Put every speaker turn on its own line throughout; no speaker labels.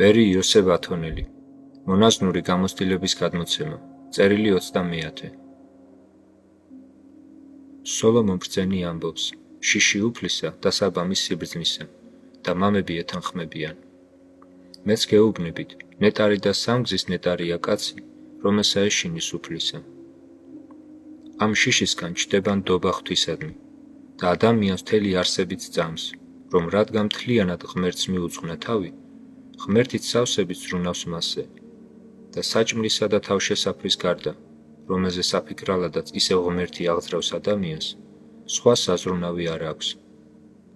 ბერი იოსებ ათონელი, მონაზვნური გამოცდილების გადმოცემა, წერილი 30. სოლომონ ბრძენი ამბობს, შიში უფლისა და საბამის სიბრძნისა, და მამები ეთანხმებიან. მეც გეუბნებით, ნეტარი და სამგზის ნეტარია კაცი, რომელსა ეშინის უფლისა. ამ შიშისგან ჩდება ნდობა ღვთისადმი, და ადამიანს მთელი არსებით სწამს, რომ რადგან მთლიანად ღმერთს მიუძღვნა თავი, ღმერთით სავსებით ზრუნავს მასზე, და საჭმლისა და თავშესაფრის გარდა, რომელზე საფიქრალადაც ისევ ღმერთი აღძრავს ადამიანს, სხვა საზრუნავი არ აქვს.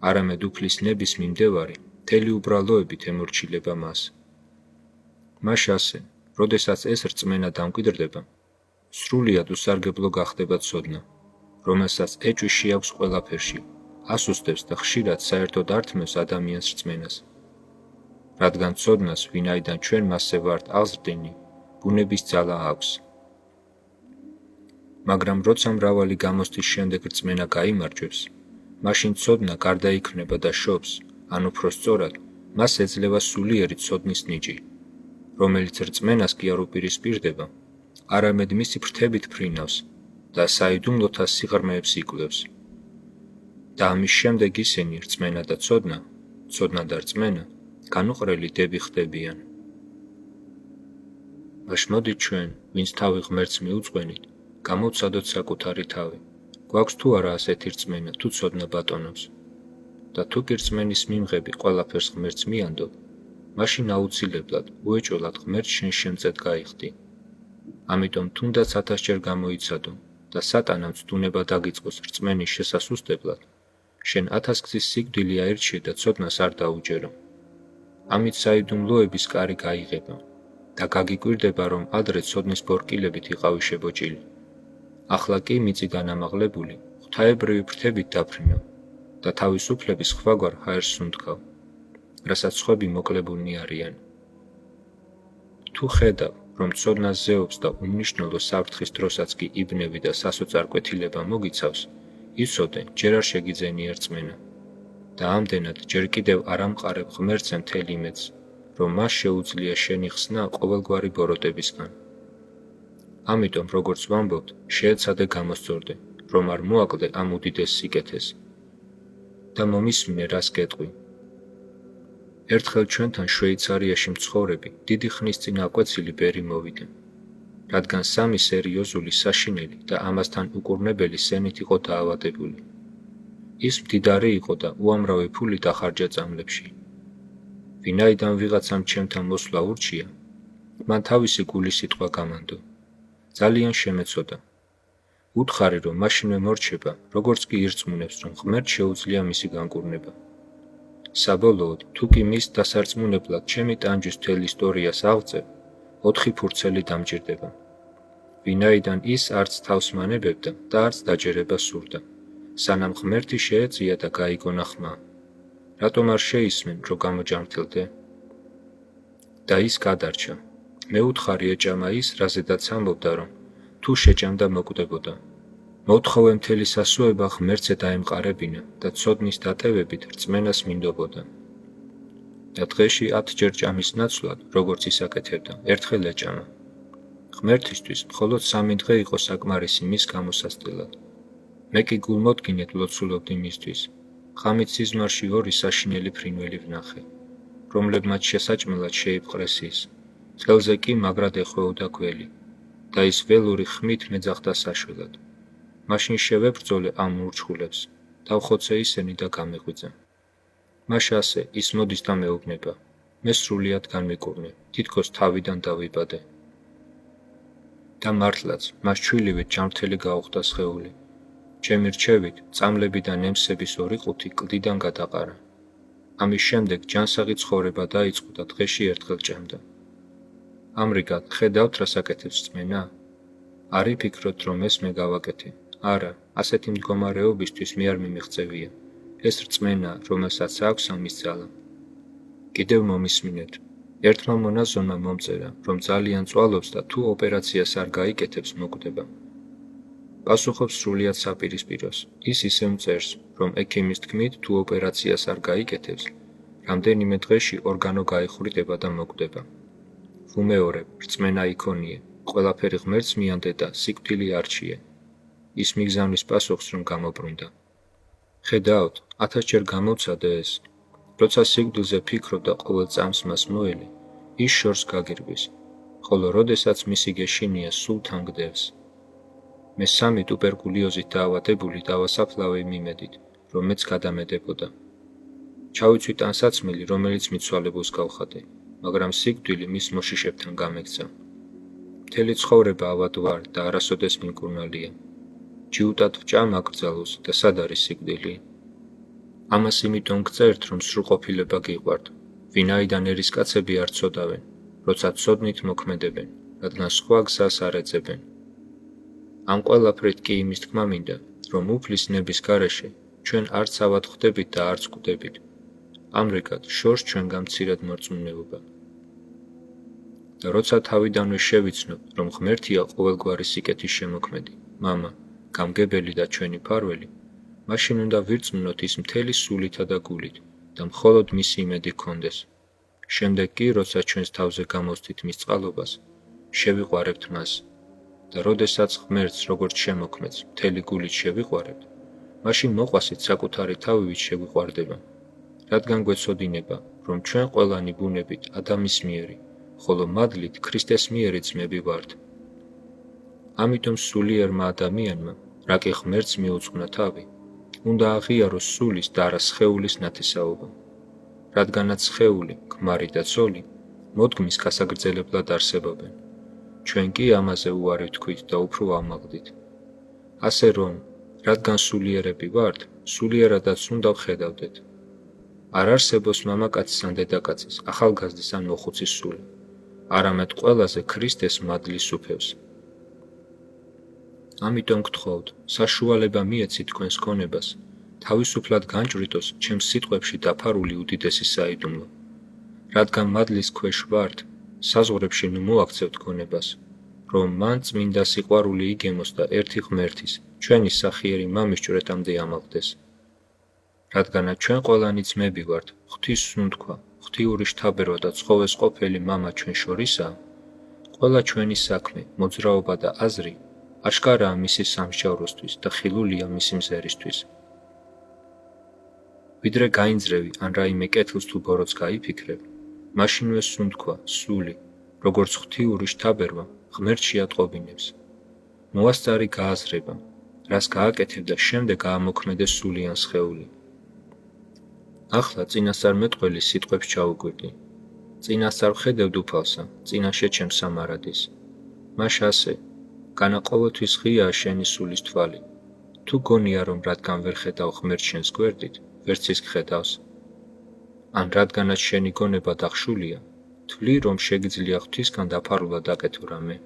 არამედ უფლის ნების მიმდევარი მთელი უბრალოებით ემორჩილება მას. მას ასე, როდესაც ეს რწმენა დამკვიდრდება, სრულიად უსარგებლო გახდება ცოდნა, რომელსაც ეჭვი შეაქვს ყველაფერში, ასუსტებს და ხშირად საერთოდ ართმევს ადამიანს რწმენას. რადგან ცოდნას, ვინაიდან ჩვენ მასზე ვართ აღზრდილი, ბუნების ძალა აქვს. მაგრამ როცა მრავალი გამოცდის შემდეგ რწმენა გაიმარჯვებს, მაშინ ცოდნა გარდაიქმნება და შობს, ან უფრო სწორად, მას ეძლევა სულიერი ცოდნის ნიჭი, რომელიც რწმენას კი არ უპირისპირდება, არამედ მისი ფრთებით ფრინავს და საიდუმლოთა სიღრმეებს იკვლევს. და ამის შემდეგ ისინი, რწმენა და ცოდნა, ცოდნა და რწმენა, განუყრელი დები ხდებიან. მაშ მოდით ჩვენ, ვინც თავი ღმერთს მიუძღვენით, გამოვცადოთ საკუთარი თავი. გვაქვს თუ არა ასეთი რწმენა, თუ ცოდნა ბატონობს. და თუ კი რწმენის მიმღები ყველაფერს ღმერთს მიანდობ, მაშინ აუცილებლად, უეჭველად ღმერთს შენ შემწედ გაიხდი. ამიტომ თუნდაც 1000-ჯერ გამოიცადო და სატანამ ცდუნება დაგიწყოს რწმენის შესასუსტებლად, შენ 1000 გზის სიკვდილი აირჩიე და ცოდნას არ დაუჯერო. ამით საიდუმლოების კარი გაიღება და გაგიკვირდება, რომ ადრე ცოდნის ბორკილებით იყავი შებოჭილი. ახლა კი მიწიდან ამაღლებული, ღვთაებრივი ფრთებით დაფრინავ და თავისუფლების ხვაგვარ ჰაერს უნდგავ, რასაც სხვები მოკლებულნი არიან. თუ ხედავ, რომ ცოდნას ზეობს და უმნიშვნელო საფრთხის დროსაც კი იბნევი და სასოწარკვეთილება მოგიცავს, იცოდე, ჯერ არ შეგიძენია რწმენა. და ამდენად ჯერ კიდევ არ ამყარებ ღმერთზე მთელ იმედს, რომ მას შეუძლია შენი ხსნა ყოველგვარი ბოროტებისგან. ამიტომ, როგორც ვამბობთ, შეეცადე გამოსწორდე, რომ არ მოაკლდე ამ უდიდეს სიკეთეს. და მომისმინე, რას გეტყვი. ერთხელ ჩვენთან შვეიცარიაში მცხოვრები, დიდი ხნის წინ აკვეცილი ბერი მოვიდა, რადგან 3 სერიოზული საშინელი და ამასთან უკურნებელი სენით იყო დაავადებული. ის მდიდარი იყო და უამრავი ფული დახარჯა წამლებში. ვინაიდან ვიღაცამ ჩემთან მოსვლა ურჩია, მან თავისი გული სიტყვა გამანდო. ძალიან შემეცოდა. უთხარი, რომ მაშინვე მორჩება, როგორც კი ირწმუნებს, რომ ღმერთს შეუძლია მისი განკურნება. საბოლოოდ, თუ კი მის დასარწმუნებლად ჩემი ტანჯვის მთელ ისტორიას აღწევ, 4 ფურცელი დამჭირდება. ვინაიდან ის არც თავს მანებებდა და არც დაჯერება სურდა, სანამ ღმერთი შეეწია და გაიგონა ხმა. რატომ არ შეისმენ, რომ გამოჯანმრთელდე? და ის გადარჩა. მე უთხარი ეჭამა ის, რაზედაც ამბობდა, რომ თუ შეჭამდა მოკვდებოდა. მოთხოვე მთელი სასუება ღმერთზე დაემყარებინა და ცოდნის დატევებით რწმენას მინდობოდა. და დღეში 10 ჯერ ჭამის ნაცვლად, როგორც ისაკეთებდა, ერთხელ ეჭამა. ღმერთისთვის მხოლოდ 3 დღე იყო საკმარისი მის გამოსასწრელად. მე კი გულმოდგინედ ლოცულობდი მისთვის. ღამით სიზმარში 2 საშინელი ფრინველი ვნახე, რომლებმაც შესაჭმელად შეიპყრეს ის. წელზე კი მაგრად ეხვეოდა გველი და ის ველური ხმით მეძახდა საშველად. მაშინ შევებრძოლე ამ ურჩხულებს, დავხოცე ისინი და გამეღვიძა. მაშ ასე ის მოდის და მეუბნება, მე სრულიად განმიკურნე, თითქოს თავიდან დავიბადე. და მართლაც, მას ჩვილივით ჯანმრთელი გაუხდა სხეული. ჩემი რჩევით, წამლები და ნემსების 2/5 კლდიდან გადაყარა. ამის შემდეგ ჯანსაღი ცხოვრება დაიწყო და დღეში ერთხელ ჭამდა. ამრიგად, ხედავთ რას აკეთებს რწმენა? არ იფიქროთ, რომ ეს მე გავაკეთე. არა, ასეთი მდგომარეობისთვის მე არ მიმიღწევია. ეს რწმენა, რომელსაც აქვს ამის ძალა. კიდევ მომისმინეთ. ერთმა მონაზონმა მომწერა, რომ ძალიან წვალობს და თუ ოპერაციას არ გაიკეთებს, მოკვდება. პასუხობს სრულიად საპირისპიროს. ის ისევ წერს, რომ ექიმის თქმით, თუ ოპერაციას არ გაიკეთებს, რამდენიმე დღეში ორგანო გაიხვრიტება და მოკვდება. ვუმეორებ, რწმენა იქონიე, ყველაფერი ღმერთს მიანდე და სიკვდილი არჩიე. ის მიგზავნის პასუხს რომ გამობრუნდა. ხედავთ, 1000-ჯერ გამოვცადე ეს. როცა სიკვდილზე ფიქრობ და ყოველ წამს მას მოელი, ის შორს გაგირგვის, ხოლო როდესაც მისი გეშინია სულ თან გდევს. მე 3 ტუბერკულიოზით დაავადებული დავასაფლავე მიმედით, რომ მეც გადამედებოდა. ჩავიცვით ტანსაცმელი, რომელიც მიცვალებულს გავხადე, მაგრამ სიკვდილი მის მოშიშებთან გამექცა. მთელი ცხოვრება ავად ვარ და არასოდეს მიმკურნალია. ჯიუტად ვჭამ აკრძალოს და სად არის სიკვდილი? ამას იმიტომ გწერთ, რომ სრულყოფილება გიყვართ, ვინაიდან ერისკაცები არ ცოდავენ, როცა ცოდნით მოქმედებენ, რადგან სხვა გზას არ ეძებენ. ამ ყველაფრით კი იმის თქმა მინდა, რომ უფლის ნების გარეშე ჩვენ არც ავად ხვდებით და არც გვდებით. ამრიგად შორს ჩვენ გამცირად მორწმუნეობა. და როცა თავიდანვე შევიცნობ, რომ ღმერთია ყოველგვარი სიკეთის შემოქმედი, მამა, გამგებელი და ჩვენი მფარველი, მაშინ უნდა ვირწმუნოთ ის მთელი სულითა და გულით და მხოლოდ მისი იმედი გქონდეს. შემდეგ კი, როცა ჩვენს თავზე გამოვსდით მის წყალობას, შევიყვარებთ მას. და როდესაც ღმერთს როგორც შემოქმედს მთელი გულით შევიყვარებთ, მაშინ მოყვასით საკუთარი თავივით შევიყვარდება, რადგან გვეცოდინება, რომ ჩვენ ყველანი ბუნებით ადამის მიერი, ხოლო მადლით ქრისტეს მიერი ძმები ვართ. ამიტომ სულიერმა ადამიანმა, რა კი ღმერთს მიუძღვნა თავი, უნდა აღიაროს სულის და არა სხეულის ნათესაობა, რადგანაც სხეული, ქმარი და ცოლი მოდგმის გასაგრძელებლად არსებობენ. ჩვენ კი ამაზე უარი ვთქვით და უფრო ვამაღლდით. ასე რომ, რადგან სულიერები ვართ, სულიერადაც უნდა ვხედავდეთ. არ არსებობს მამაკაცის ან დედაკაცის, ახალგაზრდის ან მოხუცის სული, არამედ ყველაზე ქრისტეს მადლის უფევს. ამიტომ გთხოვთ, საშუალება მიეცით თქვენს გონებას, თავისუფლად განჭვრიტოს ჩემს სიტყვებში დაფარული უდიდესი საიდუმლო. რადგან მადლის ქვეშ ვართ, საზღვრებში ნუ მოაქცევთ გონებას, რომ მან წმინდა სიყვარული იგემოს და ერთი ღმერთის, ჩვენი სახიერი მამის ჭვრეტამდე ამაღლდეს. რადგანაც ჩვენ ყველანი ძმები ვართ, ღვთის სუნთქვა, ღვთიური შთაბერვა და ცხოვეს ყოფილი მამა ჩვენ შორისაა, ყველა ჩვენი საქმე, მოძრაობა და აზრი აშკარაა მისი სამსჯავროსთვის და ხილულია მისი მზერისთვის. ვიდრე გაინძრევი ან რაიმე კეთილს თუ ბოროტს გაიფიქრებ, მაშინვე სუნთქვა, სული, როგორც ღვთიური შთაბერვა, ღმერთში ატყობინებს. მოასწარი გააზრება, რას გააკეთებ და შემდეგ გაამოქმედე სულიან სხეული. ახლა წინასწარმეტყველი სიტყვებს ჩაუკვირდი. წინასწარ ვხედევ უფალსა, წინაშე ჩემს სამარადის. მაშ ასე, განა ყოველთვის ღიაა შენი სულის თვალი. თუ გონია, რომ რადგან ვერ ხედავ ღმერთს შენს გვერდით, ვერც ის გხედავს. ან რადგანაც შენი გონება დახშულია, თვლი, რომ შეგიძლია ღვთისგან დაფარულად აკეთო რამე.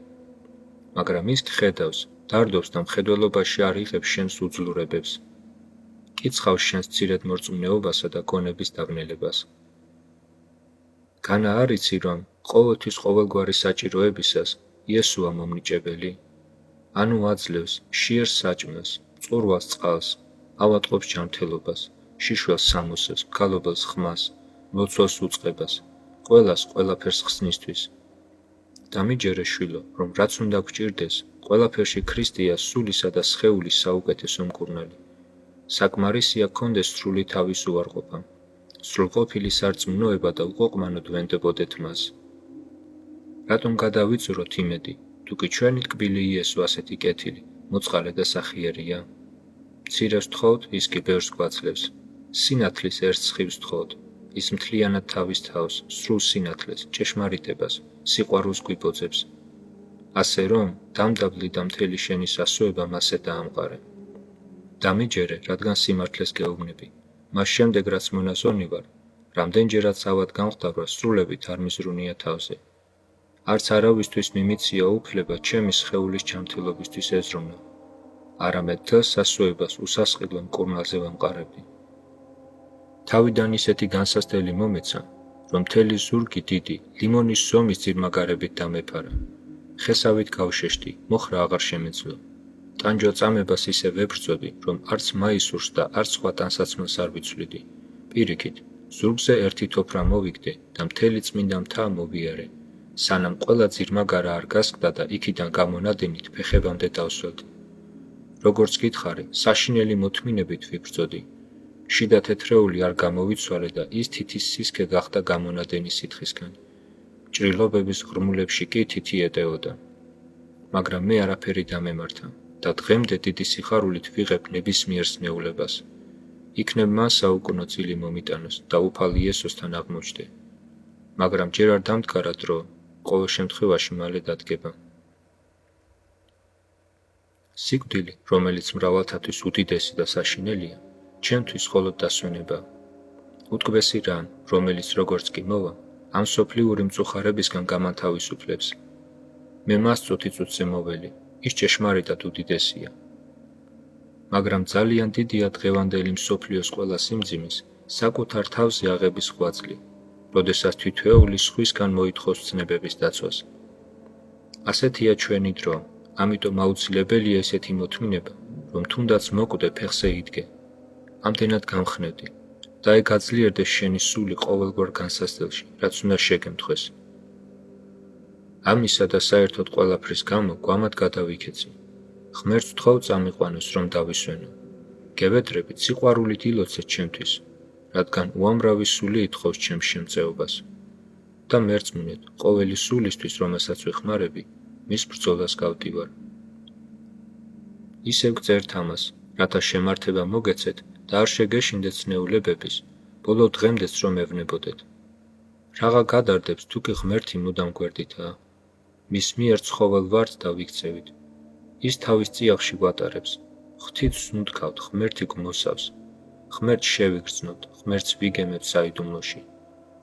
მაგრამ ის გხედავს, დარდობს და მხედველობაში არ იღებს შენს უძლურებებს. კიცხავს შენს მცირედ მორწმუნეობასა და გონების დაბნელებას. განა არ იცი, რომ ყოველთვის ყოველგვარი საჭიროებისას იესოა მომნიჭებელი? ანუ აძლევს შიერს საჭმელს, წურვალს წყალს, ავატყობს ჯანმრთელობას, შიშველს სამოსებს, მგალობელს ხმას, ლოცვას უწყებას, ყველას ყველაფერს ხსნისთვის. დამიჯერე შვილო, რომ რაც უნდა გჭირდეს, ყველაფერში ქრისტეა სულისა და სხეულის საუკეთესო მკურნალი. საკმარისია გქონდეს სრული თავის უარყოფა, სრულყოფილი სარწმუნოება და უყოყმანოდ ვენდებოდეთ მას. რატომ გადავიწუროთ იმედი, თუ კი ჩვენი ტკბილი იესო ასეთი კეთილი, მოწყალე და სახიერია? მცირეს ვთხოვთ, ის კი ბევრს გვაძლევს. სინათლის ერთ სხივს ვთხოვთ, ის მთლიანად თავის თავს, სრულ სინათლეს, ჭეშმარიტებას, სიყვარულს გვიბოძებს. ასე რომ, დამდაბლი და მთელი შენი სასოება მასე დაამყარე. დამიჯერე, რადგან სიმართლეს გეუბნები, მას შემდეგ რაც მონაზონი ვარ, რამდენჯერაც ავად გამხდარა სრულებით არ მიზრუნია თავზე. არც არავისთვის მიმიცია უფლება ჩემი სხეულის ჯანმრთელობისთვის ეზრონა, არამედ მთელ სასოებას უსასყიდლო მკურნალზე ვამყარებდი. თავიდან ისეთი განსასწრელი მომეცა, რომ მთელი ზურგი დიდი, ლიმონის ზომის ძირმაგარებით დამეფარა. ხესავით გავშეშდი, მოხრა აღარ შემეძლო. ტანჯვა წამებას ისე ვებრძოდი, რომ არც მაისურს და არც სხვა ტანსაცმელს არ ვიცვლიდი. პირიქით, ზურგზე ერთი თოფრა მოვიგდე და მთელი წმინდა მთა მოვიარე, სანამ ყველა ძირმა გარა არ გასკდა და იქიდან გამონადენით ფეხებამდე დავსველდი. როგორც გითხარი, საშინელი მოთმინებით ვიბრძოდი. შიდა თეთრეული არ გამოვიცვალე და ის თითის სისქე გახდა გამონადენი სითხისგან. ჭრილობების ღრმულებში კი თითი ეტეოდა. მაგრამ მე არაფერი დამემართა და დღემდე დიდი სიხარულით ვიღებ ნებისმიერ სნეულებას. იქნებ მან საუკუნო წილი მომიტანოს და უფალი იესოსთან აღმოჩნდე. მაგრამ ჯერ არ დამდგარა დრო, ყოველ შემთხვევაში მალე დადგება. სიკვდილი, რომელიც მრავალთათვის უდიდესი და საშინელია, ჩემთვის მხოლოდ დასვენებაა. უტკბესი რამ, რომელიც როგორც კი მოვა, ამ სოფლიური მწუხარებისგან გამანთავისუფლებს. მე მას წუთი-წუთზე მოველი, ის ჭეშმარიტად უდიდესია. მაგრამ ძალიან დიდია დღევანდელი მსოფლიოს ყველა სიმძიმის საკუთარ თავზე აღების ღვაწლი, როდესაც თითოეული სხვისგან მოითხოვს ცნებების დაცვას. ასეთია ჩვენი დრო, ამიტომ აუცილებელია ესეთი მოთმინება, რომ თუნდაც მოკვდე ფეხზე იდგე. ამდენად გამხნევდი და ეგ გაძლიერდეს შენი სული ყოველგვარ განსასწელში, რაც უნდა შეგემთხვეს. ამისა და საერთოდ ყველაფრის გამო გვამად გადავიქეცი. ღმერთს ვთხოვ წამიყვანოს, რომ დავისვენო. გევედრებით სიყვარულით ილოცეთ ჩემთვის, რადგან უამრავი სული ითხოვს ჩემს შემწეობას. და მერწმუნეთ, ყოველი სულისთვის, რომელსაც ვეხმარები, მის ბრძოლას გავდივარ. ისევ გწერთ ამას, რათა შემართება მოგეცეთ და არ შეგეშინდეთ ცნეულებების, ბოლო დღემდეც რომ ევნებოდეთ. რაღა გადარდებს თუ კი ღმერთი მუდამ გვერდითაა. მის მიერ ცხოველ ვართ და ვიქცევით. ის თავის წიაღში გვატარებს. ღვთით ვსუნთქავთ, ღმერთი გვმოსავს. ღმერთს შევიგრძნობთ, ღმერთს ვიგემებთ საიდუმლოში.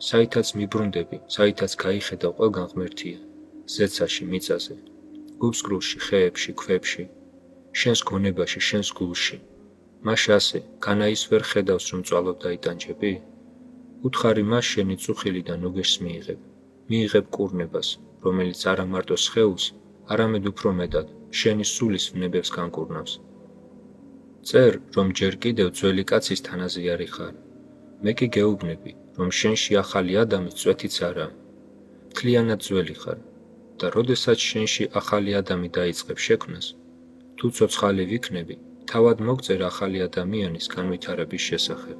საითაც მიბრუნდები, საითაც გაიხედავ ყველგან ღმერთია. ზეცაში, მიწაზე, გუბსკრულში, ხეებში, ქვებში, შენს გონებაში, შენს გულში. მაშ ასე, განა ის ვერ ხედავს, რომ წვალობ დაიტანჯები? უთხარი მას შენი წუხილიდან ნუგეშს მიიღებ კურნებას, რომელიც არა მარტო სხეულს, არამედ უფრო მეტად, შენი სულის ვნებებს განკურნავს. წერ, რომ ჯერ კიდევ ძველი კაცის თანაზე არი ხარ. მე კი გეუბნები, რომ შენში ახალი ადამის წვეთიც არაა. მთლიანად ძველი ხარ და როდესაც შენში ახალი ადამი დაიწყებს შექმნას, თუ ცოცხალი ვიქნები, თავად მოგწერ ახალი ადამიანის განვითარების შესახებ.